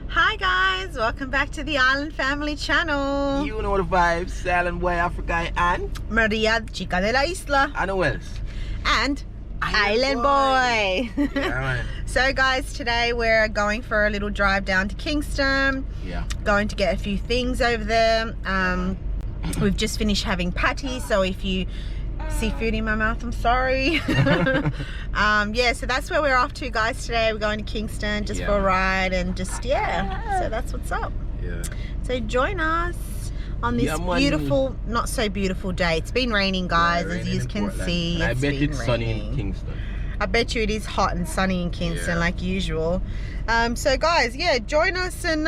Hi guys, welcome back to the Island Family channel. You know the vibes, Silent Boy Africa and Maria, chica de la isla. Anna Wells. And Island Boy. Yeah, man. So guys, today we're going for a little drive down to Kingston. Yeah. Going to get a few things over there. We've just finished having patty, so if you see food in my mouth, I'm sorry. Yeah, so that's where we're off to, guys. Today we're going to Kingston just for a ride and just so that's what's up. Yeah. So join us on this beautiful, not so beautiful day. It's been raining, guys, as you can see. And I bet it's sunny in Kingston. I bet you it is hot and sunny in Kingston, like usual. So guys, yeah, join us, and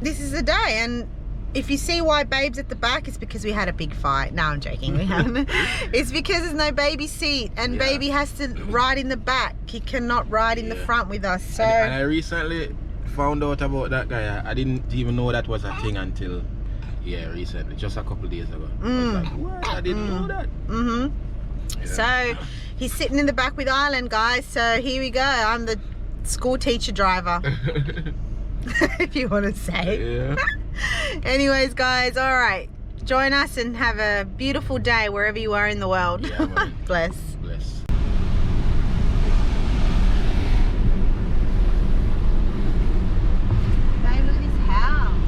this is the day. And if you see why Babe's at the back, it's because we had a big fight. No, I'm joking, we haven't. It's because there's no baby seat, and Baby has to ride in the back. He cannot ride in the front with us. So and I recently found out about that guy. I didn't even know that was a thing until recently, just a couple of days ago. I was like, what? I didn't know that. So he's sitting in the back with Island, guys. So here we go. I'm the school teacher driver. If you want to say. Yeah. Anyways, guys, all right, join us and have a beautiful day wherever you are in the world. Yeah, man. Bless. Bless. Babe, look at this house.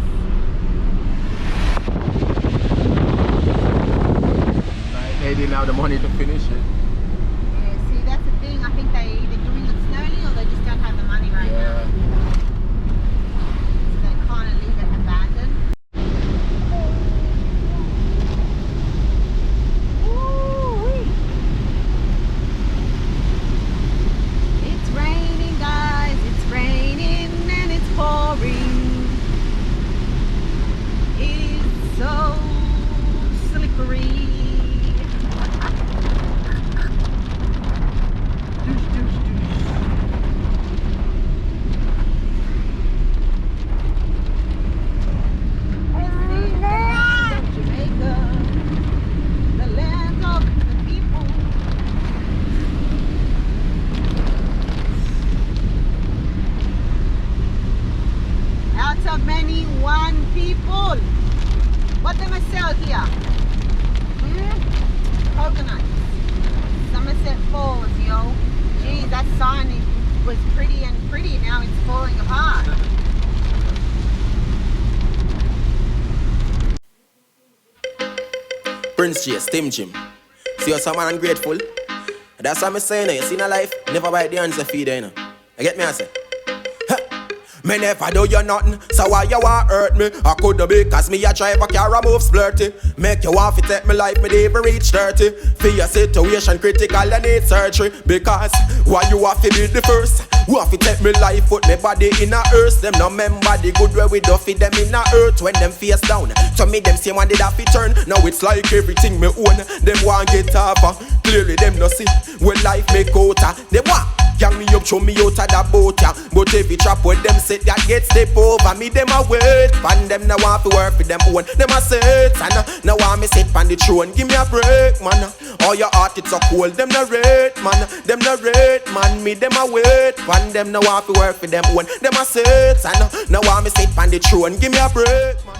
They didn't have the money to finish it. Yeah, see, that's the thing. I think they either doing it slowly or they just don't have the money right now. So they kind of leave it abandoned. Woo-wee. It's raining, guys. It's raining and it's pouring. It's so slippery. Jamaica, the land of the people. Out of many, one people. What them I sell here? Coconuts. Somerset Falls, yo. Geez, that sign was pretty and pretty. Now it's falling apart. Prince Chase, Tim Jim. See you some man ungrateful. That's what I'm saying. You see in life, never bite the hands that feed you. You get me, I say? Me never do you nothing, so why you want hurt me? I coulda be cause me a drive a car a move splurty. Make you want to take me life, me never reach 30. For your situation critical and need surgery. Because why you have to be the first? Who have to take me life, put me body in a earth. Them no member the good way we do feed them in a earth. When them face down, to me them same one did have to turn. Now it's like everything me own. Them want get tougher, clearly them no see when life make out. They want gang me up, show me out of the boat, yeah. But if you trap with them set that get step over me, them a wait. Pan them now want to work for them own. Them a set, and now want me sit pan the throne. Give me a break, man. All your heart it's so cold. Them no rate, man. Them no rate, man. Me them a wait. Pan them now want to work for them own. Them a set, and now want me sit pan the throne. Give me a break, man.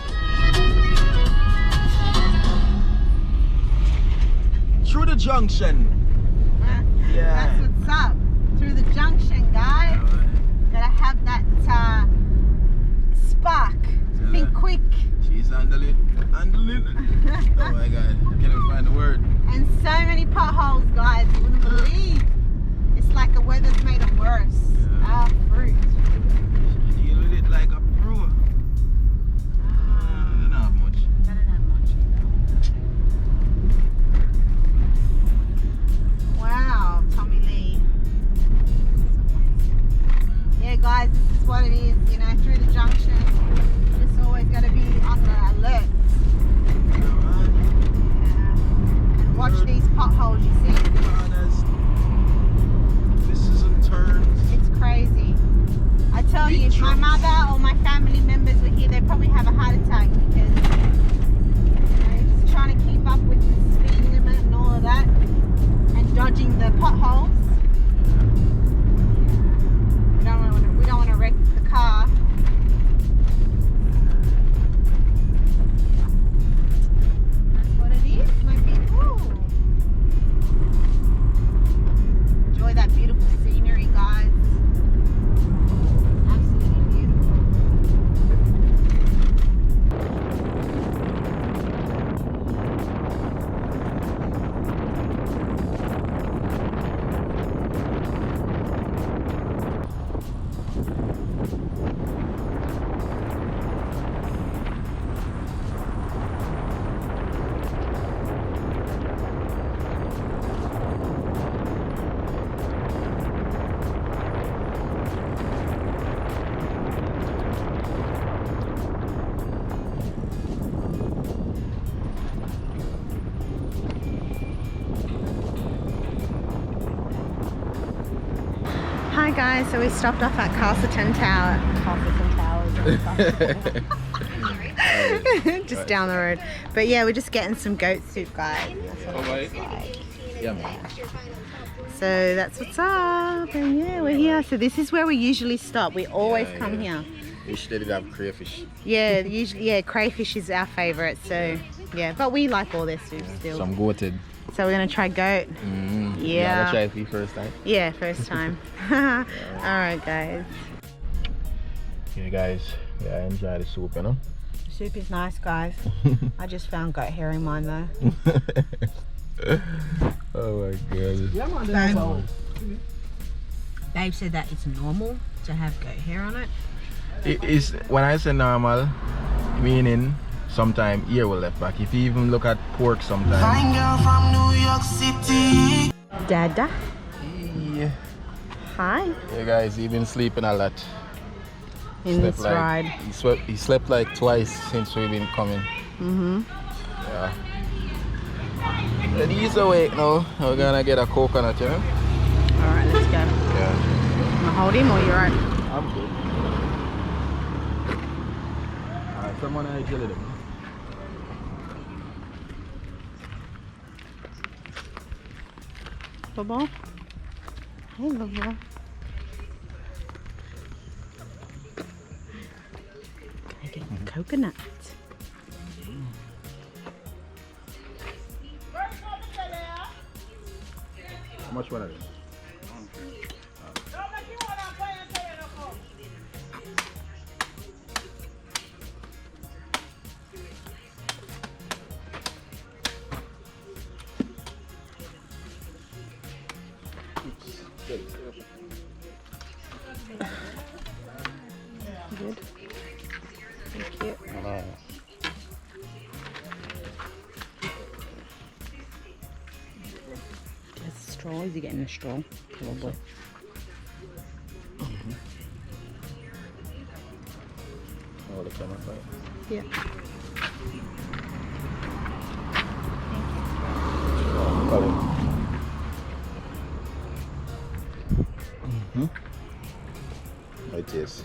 Through the junction. Yeah. That's what's up. Through the junction, guys. Gotta have that spark. Think quick. She's handle it. Handle it. Oh my god. I can't even find the word. And so many potholes, guys. You wouldn't believe. It's like the weather's made it worse. Ah, fruit. She deal with it like a pro. I don't have much. I don't have much either. Wow, Tommy Lee. Yeah, guys, this is what it is, you know, through the junction. Just always got to be on the alert. And watch these potholes you see. Twists and turns. It's crazy. I tell you, if my mother or my family members were here, they'd probably have a heart attack because, you know, just trying to keep up with the speed limit and all of that and dodging the potholes. We don't want to wreck the car. guys, so we stopped off at Castleton Towers. Just down the road. But yeah, we're just getting some goat soup, guys. That's what it looks like. Yeah, man. So that's what's up. And yeah, we're here. So this is where we usually stop. We always come here. Wish they did have crayfish. Yeah, usually, crayfish is our favourite. So yeah, but we like all their soups still. Some goated. So we're gonna try goat. Yeah. I'll try it for you first time. Yeah, first time. Alright guys. Okay guys, yeah, I enjoy the soup, you know. The soup is nice, guys. I just found goat hair in mine though. Oh my god. Yeah, Babe said that it's normal to have goat hair on it. It is, when I say normal, meaning sometime ear will left back. If you even look at pork sometimes. Fine girl from New York City. Dada. Yeah. Hi. Yeah guys, he's been sleeping a lot. In this like, ride. He slept like twice since we've been coming. Yeah. And he's awake now. We're gonna get a coconut, you know? Alright, let's go. Yeah. Wanna hold him or you're right? I'm good. Alright, someone I jelly them. Bubble. Hey, Bubble. I get coconut. How much one of them? Good. Thank you. There's a straw. Is he getting a straw? Probably. Oh, the camera side. Yeah. Got it. It is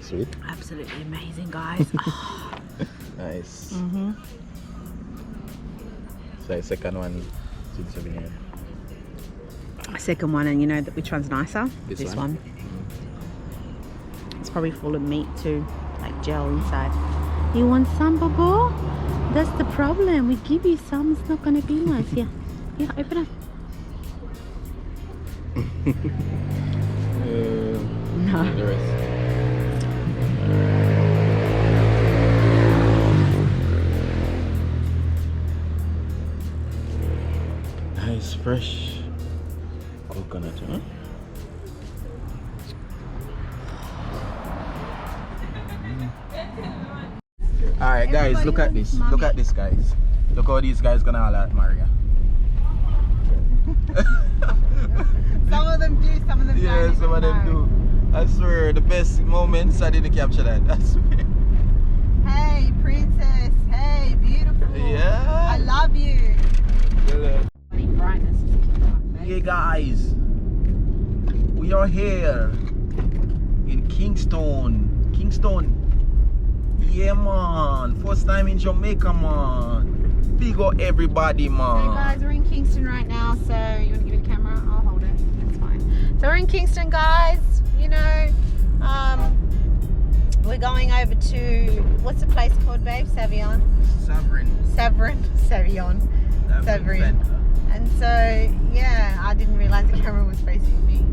sweet. Absolutely amazing, guys. Nice. So second one since you've been here. Second one, and you know that which one's nicer? This one. It's probably full of meat too, like gel inside. You want some, Bubble? That's the problem. We give you some, it's not gonna be nice. Yeah, yeah, open up. No. The rest. Nice fresh coconut, huh? Alright guys, look at this. Look at this guys. Look how these guys gonna holler at Maria. Some of them do, some of them don't. Yeah, some of them do. I swear, the best moments I didn't capture that. I swear. Hey, princess. Hey, beautiful. Yeah. I love you. Brightness is killing my face. Hey guys, we are here in Kingston. Yeah man, first time in Jamaica man. Big up everybody man. Hey guys, we're in Kingston right now, so you want to give me the camera? I'll hold it, that's fine. So we're in Kingston guys, you know, we're going over to, what's the place called, babe? Savion? Savion. And so, yeah, I didn't realise the camera was facing me.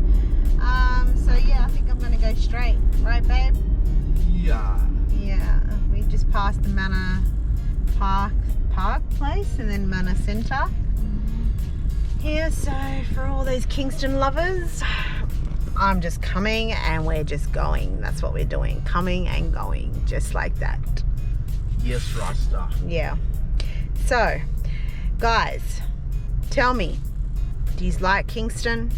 So yeah, I think I'm gonna go straight, right babe? Yeah. Yeah, we just passed the Manor Park place and then Manor Centre. Yeah, so for all those Kingston lovers, I'm just coming and we're just going. That's what we're doing, coming and going, just like that. Yes, Rasta. Yeah. So, guys, tell me, do you like Kingston?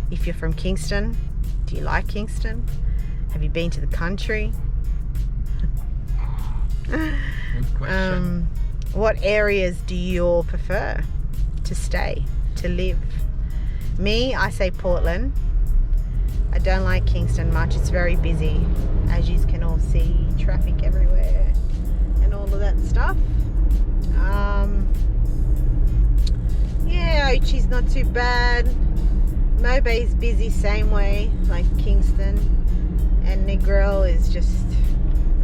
If you're from Kingston, do you like Kingston? Have you been to the country? Good question. What areas do you all prefer to stay, to live? Me, I say Portland. I don't like Kingston much. It's very busy, as you can all see. Traffic everywhere and all of that stuff. Yeah, Ochi's not too bad. Mobay's busy same way like Kingston. And Negril is just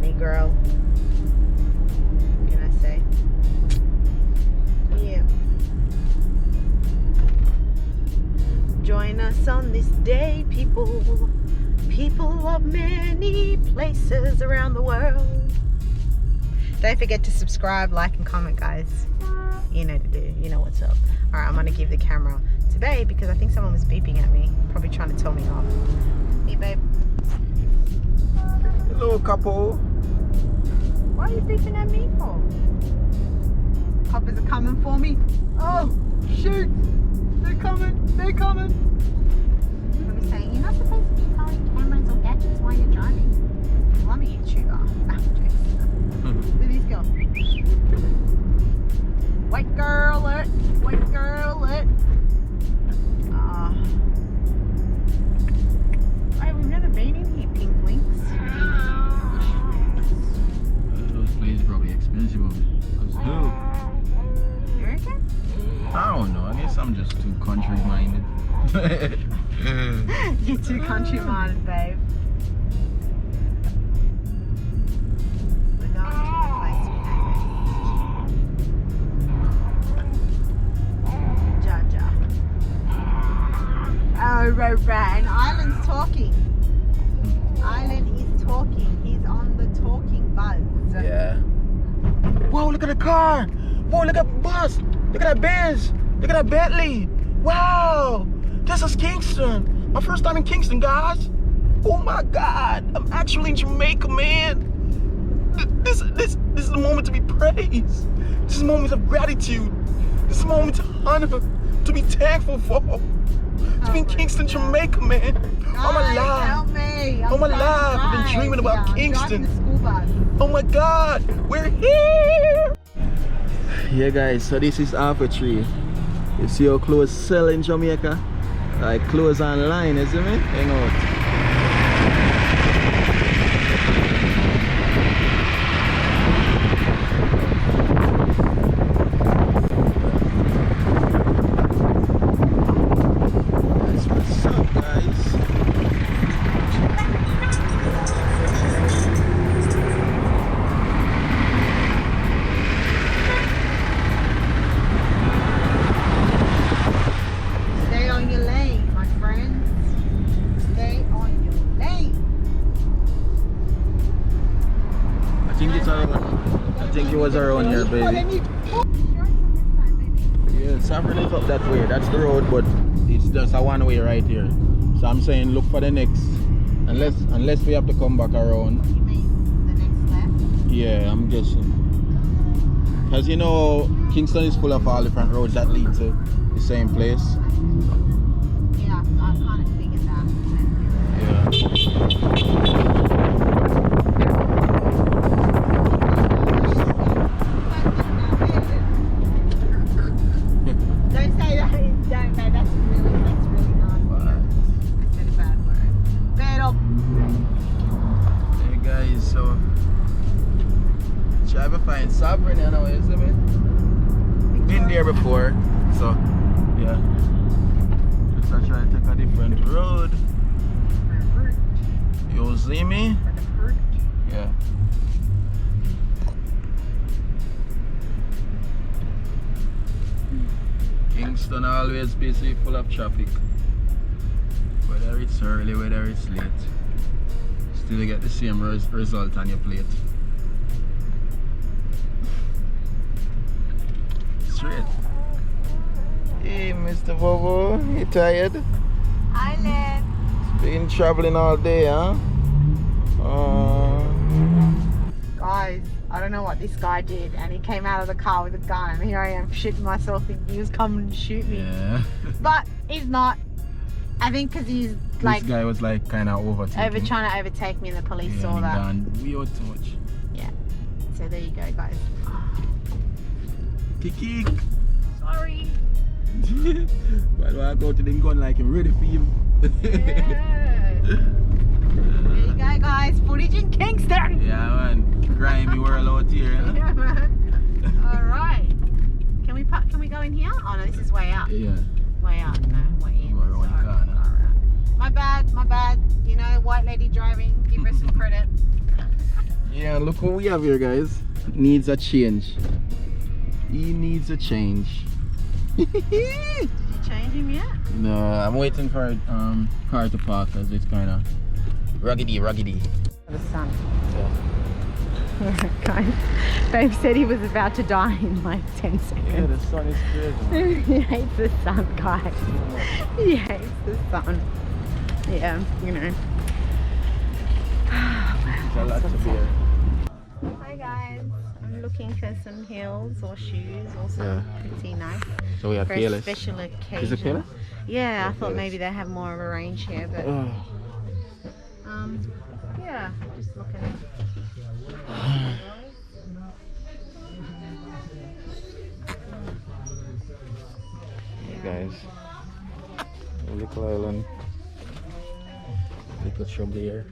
Negril. What can I say? Yeah. Join us on this day, people. People of many places around the world. Don't forget to subscribe, like, and comment, guys. You know to do. You know what's up. Alright, I'm going to give the camera to Babe because I think someone was beeping at me. Probably trying to tell me off. Hey, Babe. Hello, couple. What are you beeping at me for? Coppers are coming for me. Oh, shoot. They're coming. They're coming. I'm saying, you're not supposed to be calling cameras or gadgets while you're driving. Well, I'm a YouTuber. Look at these girls. White girl alert. White girl alert. Hey, we've never been in here, Pink Links. Those places probably expensive. Let's do. You reckon? I don't know. I guess I'm just too country minded. You're too country minded, babe. We're going to the place we name it. Jaja. Oh, right. And Island's talking. Island is talking. He's on the talking buzz. Yeah. Whoa, look at the car. Whoa, look at the bus. Look at that Benz. Look at that Bentley. Wow. This is Kingston. My first time in Kingston, guys. Oh my God. I'm actually in Jamaica, man. This is the moment to be praised. This is a moment of gratitude. This is a moment of honor to be thankful for. To be in Kingston, Jamaica, man. I'm alive. Help me. I'm alive. I've been dreaming about Kingston. Oh my God. We're here. Yeah, guys. So this is Alpha Tree. You see how clothes sell in Jamaica? Like clothes online, isn't it? Hang out. That's what's up, guys. Stay on your lane, my friends. Stay on your lane. I think it's around. I think it was around here, baby. Yeah, Saffron is up that way. That's the road, but it's just a one way right here. So I'm saying look for the next. Unless we have to come back around. You mean the next left? Yeah, I'm guessing. Because you know, Kingston is full of all different roads that lead to the same place. Yeah, I kind of figured that. Yeah. Don't say that. Don't, no, that's really nasty. I said a bad word. Pero. Hey guys, so try to find Sovereign anyway, isn't it? Been there before, so yeah. Just I try to take a different road. You see me? Yeah. Kingston always busy, full of traffic. Whether it's early, whether it's late, still you get the same result on your plate. Straight. Hey, Mr. Bobo, you tired? Island. Been traveling all day, huh? Guys, I don't know what this guy did, and he came out of the car with a gun, and here I am shitting myself thinking he was coming to shoot me. Yeah. But he's not. I think because he's like this guy was like kind of overtaking. trying to overtake me, and the police saw that. We owed too much. Yeah. So there you go, guys. Kiki. Sorry. But I go to the gun like him ready for him. Yeah. There you go, guys. Footage in Kingston. Yeah, man. Grimy world out here. Huh? Yeah, man. All right. Can we go in here? Oh no, this is way up. Yeah. Way up. No, way in. We're on the car now. All right. My bad. You know, white lady driving. Give her some credit. Yeah, look what we have here, guys. Needs a change. He needs a change. Did you change him yet? No, I'm waiting for car to park because it's kind of ruggedy. The sun. Alright, guys. Babe said he was about to die in like 10 seconds. Yeah, the sun is crazy. He hates the sun, guys. He hates the sun. Yeah, you know. It's a lot to bear. Hi guys. I'm looking for some heels or shoes or something pretty nice. So we have For a Payless. special occasion. Is it Payless? Yeah, I thought maybe they have more of a range here, but yeah, just looking. Hey guys, little island, little shrub here.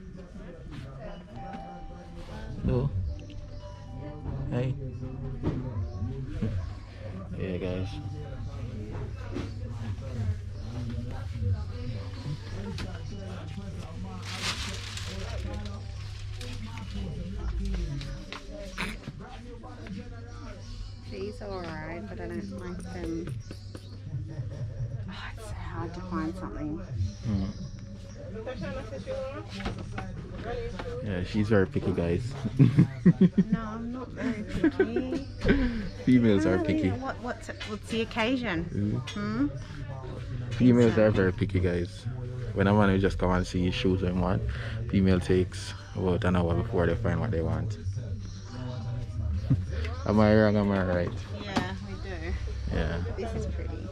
Hello. Hey. Yeah, guys. These are alright, but I don't like them. Oh, it's so hard to find something. Yeah, she's very picky, guys. No, I'm not very picky. Females are picky. What's the occasion? Hmm? Females are very picky, guys. When a man will just come and see shoes they want, female takes about an hour before they find what they want. Am I wrong? Am I right? Yeah, we do. Yeah. This is pretty.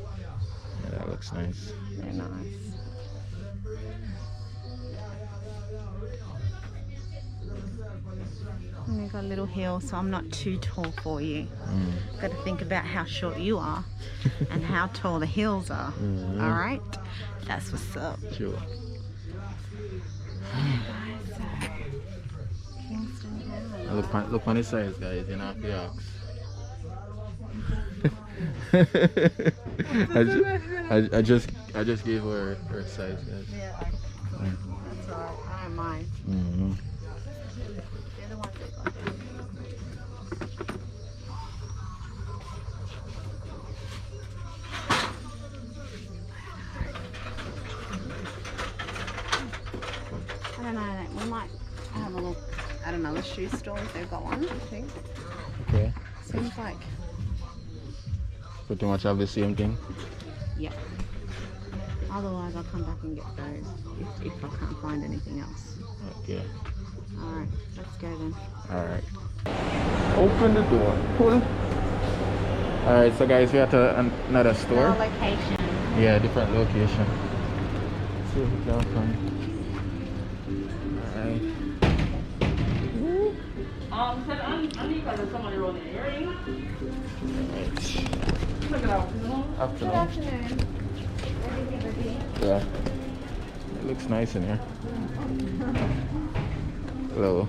Yeah, that looks nice. They're nice. And we've got a little heel, so I'm not too tall for you. Got to think about how short you are and how tall the heels are. All right, that's what's up. Sure. Kingston Jamaica. Look on the size, guys. You know, if you ask. I just gave her size, guys. Yeah, that's alright. I don't mind. They're the ones that got them. I don't know. We might have a look at another shoe store if they've got one. I think. Okay. Seems like. Pretty much have the same thing. Yeah. Otherwise, I'll come back and get those if I can't find anything else. Okay. Alright, let's go then. Alright. Open the door. Pull. Alright, so guys, we're at another store. No location. Yeah, different location. Let's see if we can find. Alright. Good afternoon. Yeah. It looks nice in here. Hello.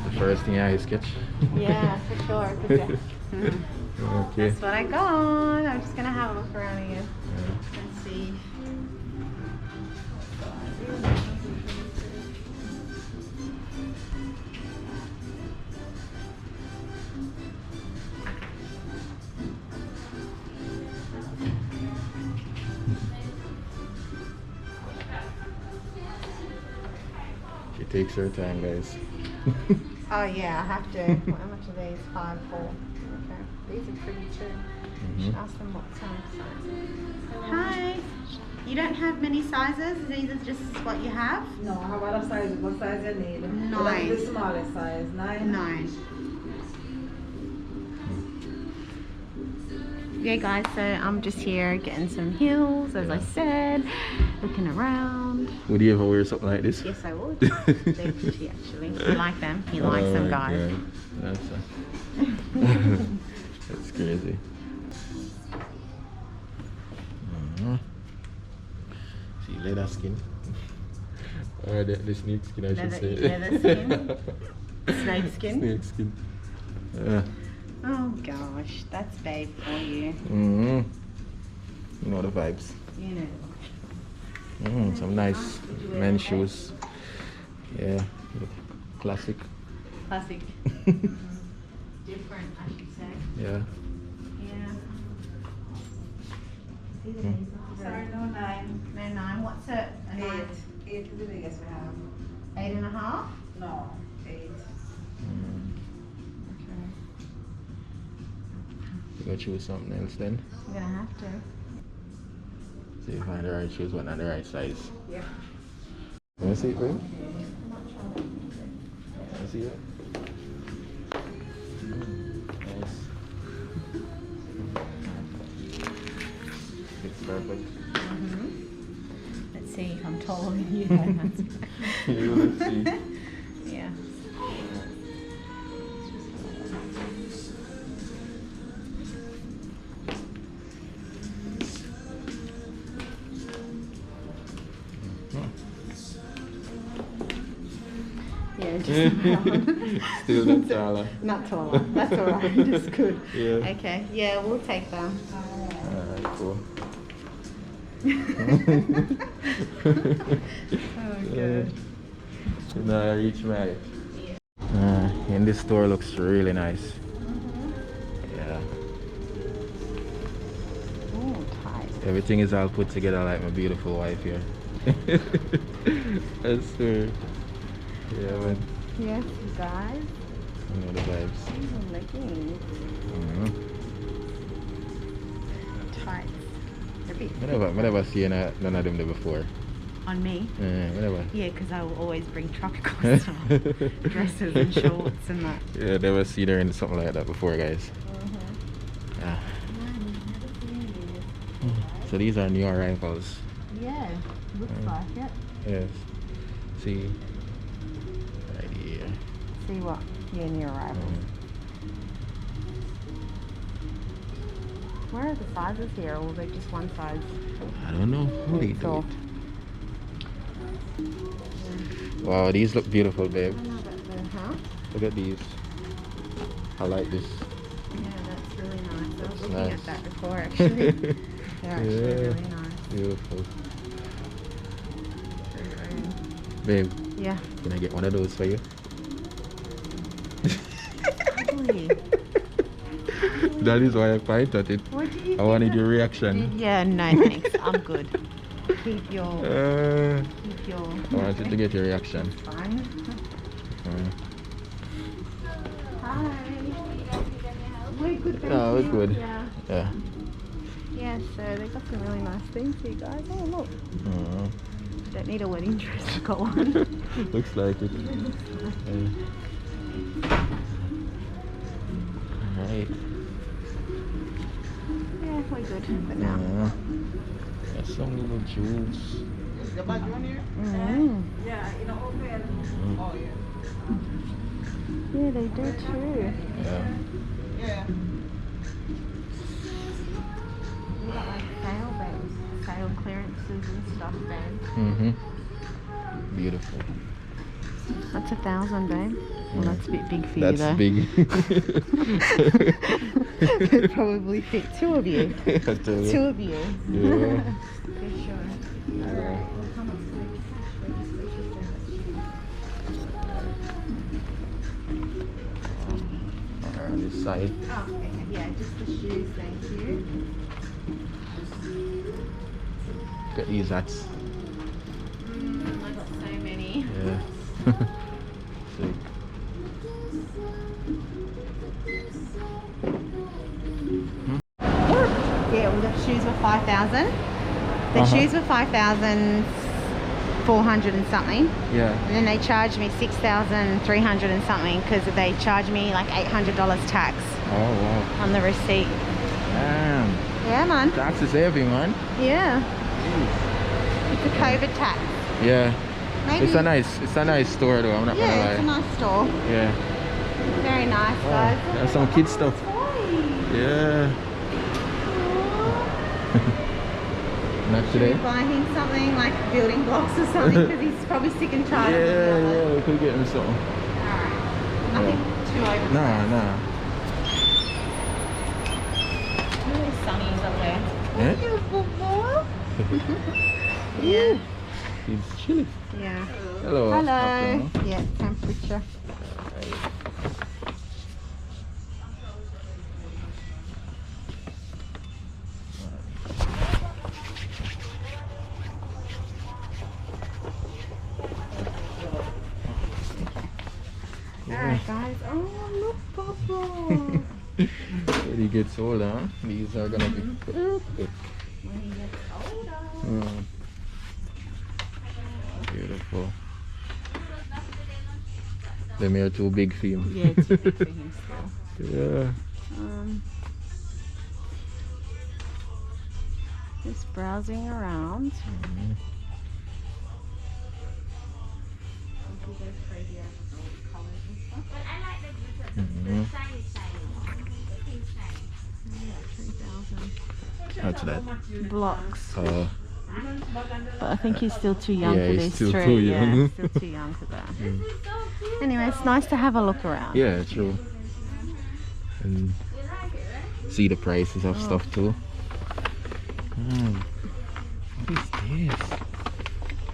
The first thing I sketch. Yeah, for sure. Okay. That's what I got. I'm just gonna have a look around again and see. She takes her time, guys. Oh yeah, I have to. How much are these? 5 for. Okay. These are pretty too. Should ask them what size. Hi. You don't have many sizes? These are just what you have? No, how about a size? What size you need? 9. The smallest size, 9. 9. yeah guys, so I'm just here getting some heels, as I said, looking around. Would you ever wear something like this? Yes, I would. They're pretty actually. You like them? He likes them, guys. God. That's crazy. See, leather skin. The snake skin, I should say. Leather skin. Snake skin. Snake skin. Yeah. Oh gosh, that's babe for you. You know the vibes. You know. Some nice men's shoes. Yeah, classic. Classic. Different, I should say. Yeah. Yeah. Sorry, no 9. No 9. What's it? 8. 8 is the biggest we have. 8.5. No, 8. You gotta choose something else then. I'm gonna have to. So you find the right shoes, but not the right size. Yeah. You wanna see it, babe? Wanna see it? Nice. It's perfect. Let's see if I'm taller than you. That's Let's see. yeah. Yeah, just Still not taller. not taller. That's alright. Just good. Yeah. Okay. Yeah, we'll take them. Alright, cool. Oh, good. Now I reach my. And this store looks really nice. Yeah. Oh, tight. Everything is all put together like my beautiful wife here. I swear. Yeah, man. Yes, you guys. You know the vibes. Oh, leggings. Tights. They're big. I never seen none of them there before. On me? Whatever. Yeah, because I will always bring tropical stuff. Dresses and shorts and that. Yeah, never seen her in something like that before, guys. Yeah. So these are new arrivals. Yeah, looks like it. Yes. See. Right here. See what? Yeah, new arrivals. Where are the sizes here, or are they just one size? I don't know. What do you do? Soft. Wow, these look beautiful, babe. I know about the, huh? Look at these. I like this. Yeah, that's really nice. I was That's looking nice. at that before, actually. They're actually really nice. Beautiful. Babe, Yeah. can I get one of those for you? Ugly. That is why I point at it. What do you I wanted your reaction. Yeah, no thanks. I'm good. Keep your... I Keep your... wanted to get your reaction. Fine. Hi. We're good, thank Oh, we're you. good. Yeah. Yeah. Yeah, so they got some really nice things here, guys. Oh, look. Don't need a wedding dress to go on. Looks like it. Alright. Yeah, we're good for now. There's some little jewels. The bag on here? Yeah, you know, open. Oh, yeah. Yeah, they do too. Yeah. Yeah. We got like sale bags, sale clearances and stuff, babe. Beautiful. That's 1,000, babe. Well, that's a bit big for That's you, though. big. Could probably fit 2 of you. I tell you. 2 of you. Yeah. For sure. Alright, well, come on. On this side. Oh, okay. Yeah, just the shoes, thank you. Look at these hats. I got so many. Yeah. Sick. Yeah, well, the shoes were 5,000. The shoes were 5,400 and something. Yeah. And then they charged me 6,300 and something because they charged me like $800 tax Oh wow. on the receipt. Yeah. Damn. Yeah, man. Tax is heavy, man. Yeah. It's a COVID tax. Yeah. Maybe. It's a nice store though, I'm not gonna Yeah, lie. it's a nice store. Yeah. Very nice, Wow. guys. There's some kid stuff. Toys. Yeah. Not Should we today. buy him something like building blocks or something? Because he's probably sick and tired of the Yeah, other. yeah, we could get him something. Alright. Nothing too over. Nah. Really sunny is up there. Yeah? Beautiful boy. Yeah. It's chilly. Yeah. Hello. Hello. Afternoon. Yeah, temperature. Alright guys. Oh look, Papa. When he gets older, these are gonna be perfect. When he gets older. Beautiful. Them here too big for him. Yeah, too big for him still. Yeah. Just browsing around. What's that? Blocks. Oh, But I think he's still too young Yeah, for he's this. still True. too Yeah, young. he's still too young for that. Anyway, it's nice to have a look around. yeah, true. And see the prices of stuff too. What is this?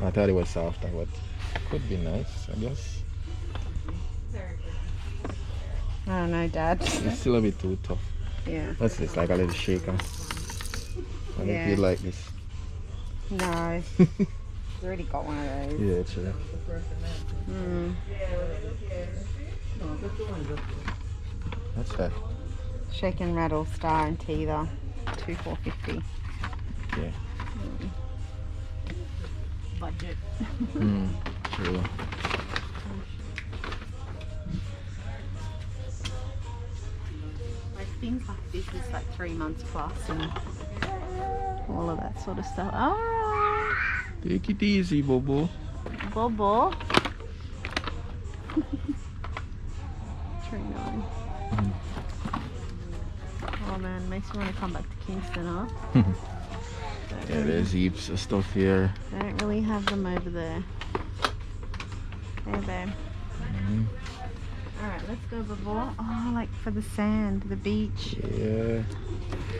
I thought it was softer, but could be nice, I guess. I don't know, Dad. It's still a bit too tough. Yeah. What's this? Like a little shaker. I don't Yeah. feel like this. No. He's already got one of those. Yeah, true. What's that? Shake and rattle, star and teether. 2,450. Yeah. Budget. True. Like things like this is like 3 months plus and all of that sort of stuff. Alright. Take it easy, Bobo. Bobo. 39. Oh man, makes me want to come back to Kingston, huh? Yeah, there's heaps of stuff here. They don't really have them over there. There, babe. Alright, let's go, Bobo. Oh, like for the sand, the beach. Yeah.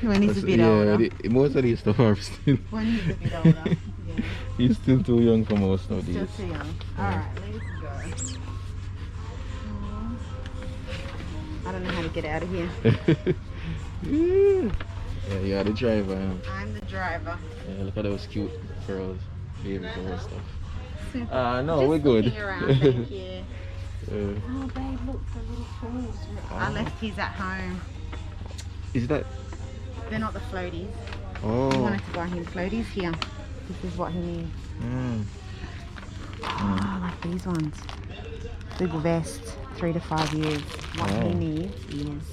When he's a bit yeah, older. most of these stuff are still. When he's a bit older. Yeah. He's still too young for most of Still these. too young. Alright, let's go. I don't know how to get out of here. Yeah, you're the driver. I'm the driver. Yeah, look at those cute girls, baby girl stuff. Super. No, Just we're good. looking around, thank you. Uh, Oh, babe, look, the little pools. I left his at home. is that? They're not the floaties. I Oh. wanted to buy him floaties here. This is what he needs. Oh, like these ones. Big vest, 3 to 5 years. What he needs is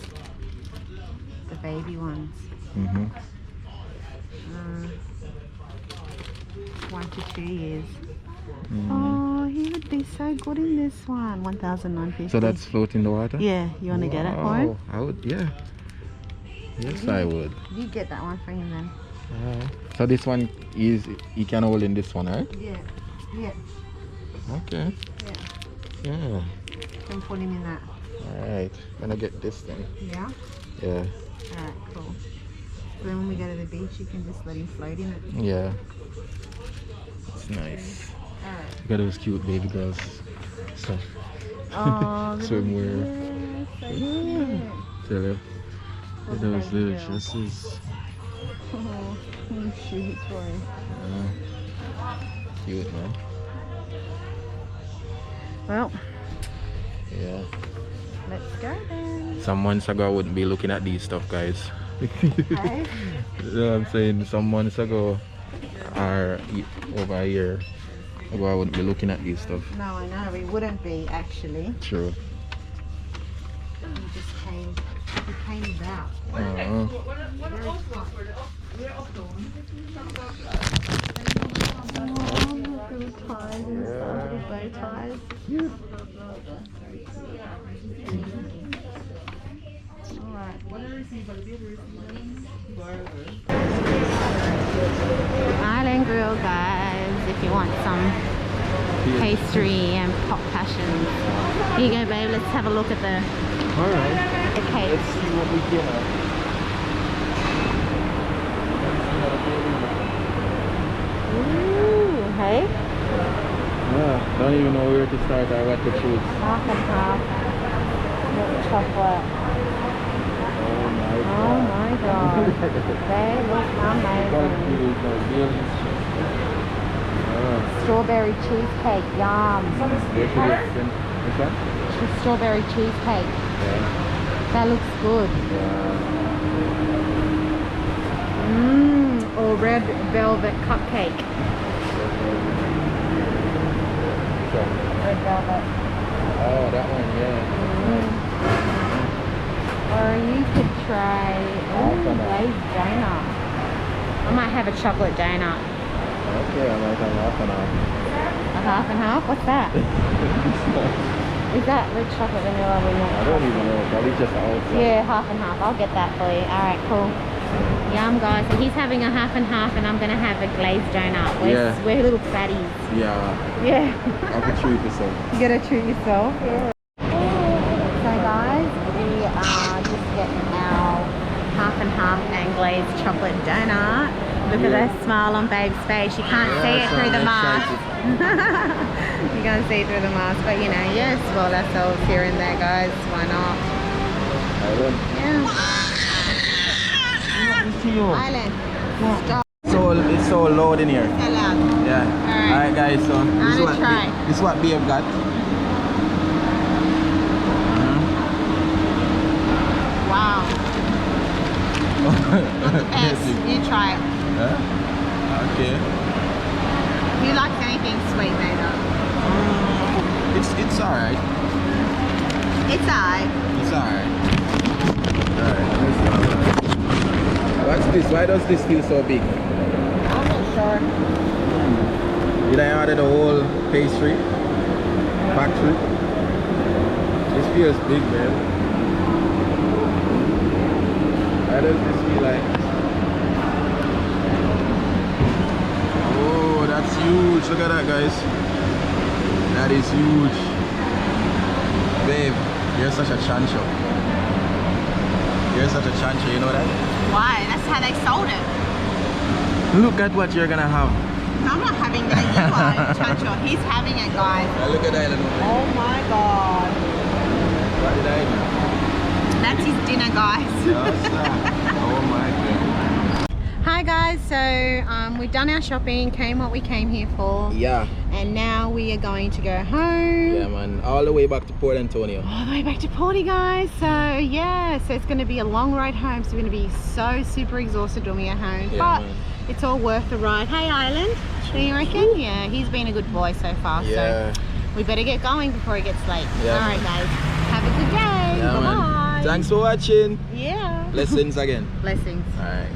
the baby ones. 1 to 2 years. Oh, he would be so good in this one. 1,950. So that's float in the water? Yeah, you want to get it for him? Wow, I would, yeah. Yes, I would. You get that one for him then. So this one is, he can hold in this one, right? Yeah. Yeah. Okay. Yeah. Then put him in that. Alright, gonna get this then. Yeah? Yeah. Alright, cool. So then when we go to the beach, you can just let him float in it. Yeah. It's nice. Alright. Look at those cute baby girls. Stuff. Oh, Swimwear. so cute. Tell you. What's Look at those baby little girl? dresses. Oh, shoes for him. Cute, man. Well, Yeah. let's go then. Some months ago I wouldn't be looking at these stuff, guys. Hey? You know what I'm saying? Some months ago, or over a year ago, I wouldn't be looking at these stuff. No, I know, we wouldn't be actually. True. We just came pain is that? Little ties and stuff, little bow ties. Alright. Island Grill, guys, if you want some pastry and pop passions. Here you go, babe, let's have a look at the Alright. cake. Let's see what we get. Ooh, hey? Yeah, don't even know where to start or what to choose. Half and half. Milk chocolate. Oh my god. They look amazing. Strawberry cheesecake, yum. Strawberry cheesecake. Yeah. That looks good. Or red velvet cupcake. Red velvet. Oh, that one, yeah. Or you could try glazed donut. I might have a chocolate donut. Okay, I might have half and half. A half and half? What's that? Is that with chocolate vanilla or not? I don't even know. Probably just outside. Yeah, half and half. I'll get that for you. Alright, cool. Yum, guys. So he's having a half and half and I'm going to have a glazed donut. We're little fatties. Yeah. Yeah. I could treat yourself. You gotta treat yourself. Yeah. So guys, we are just getting our half and half and glazed chocolate donut. Look at that smile on Babe's face. You can't see it through the mask. You can't see it through the mask, but you know, yes, well, ourselves here and there, guys. Why not? Island. Yeah. Island. Stop. It's so loud in here. So loud. Yeah. Alright guys, so this is what Babe got. Wow. Not the best. You try it. Okay. You like anything sweet, Maida? It's alright. It's alright. It's alright. Alright, what's this? Why does this feel so big? I'm not sure. Did I order the whole pastry? Factory? This feels big, man. Why does this feel like? Oh, that's huge. Look at that, guys. That is huge. Babe, you're such a chancho. You're such a chancho, you know that? Why? That's how they sold it. Look at what you're gonna have. I'm not having that. You are, Chancho. He's having it, guys. Now look at that. Oh my god. What did I do? That's his dinner, guys. Oh my god. Hi guys, so we've done our shopping, came what we came here for. Yeah. And now we are going to go home. Yeah, man. All the way back to Port Antonio. All the way back to Porty, guys. So yeah, so it's going to be a long ride home. So we're going to be so super exhausted when we get home. Yeah, but man. It's all worth the ride. Hey, Island. Do you reckon? Yeah, he's been a good boy so far. Yeah. So we better get going before it gets late. Yeah, all right, guys. Have a good day. Yeah, Bye-bye. man. Thanks for watching. Yeah. Blessings again. Blessings. All right.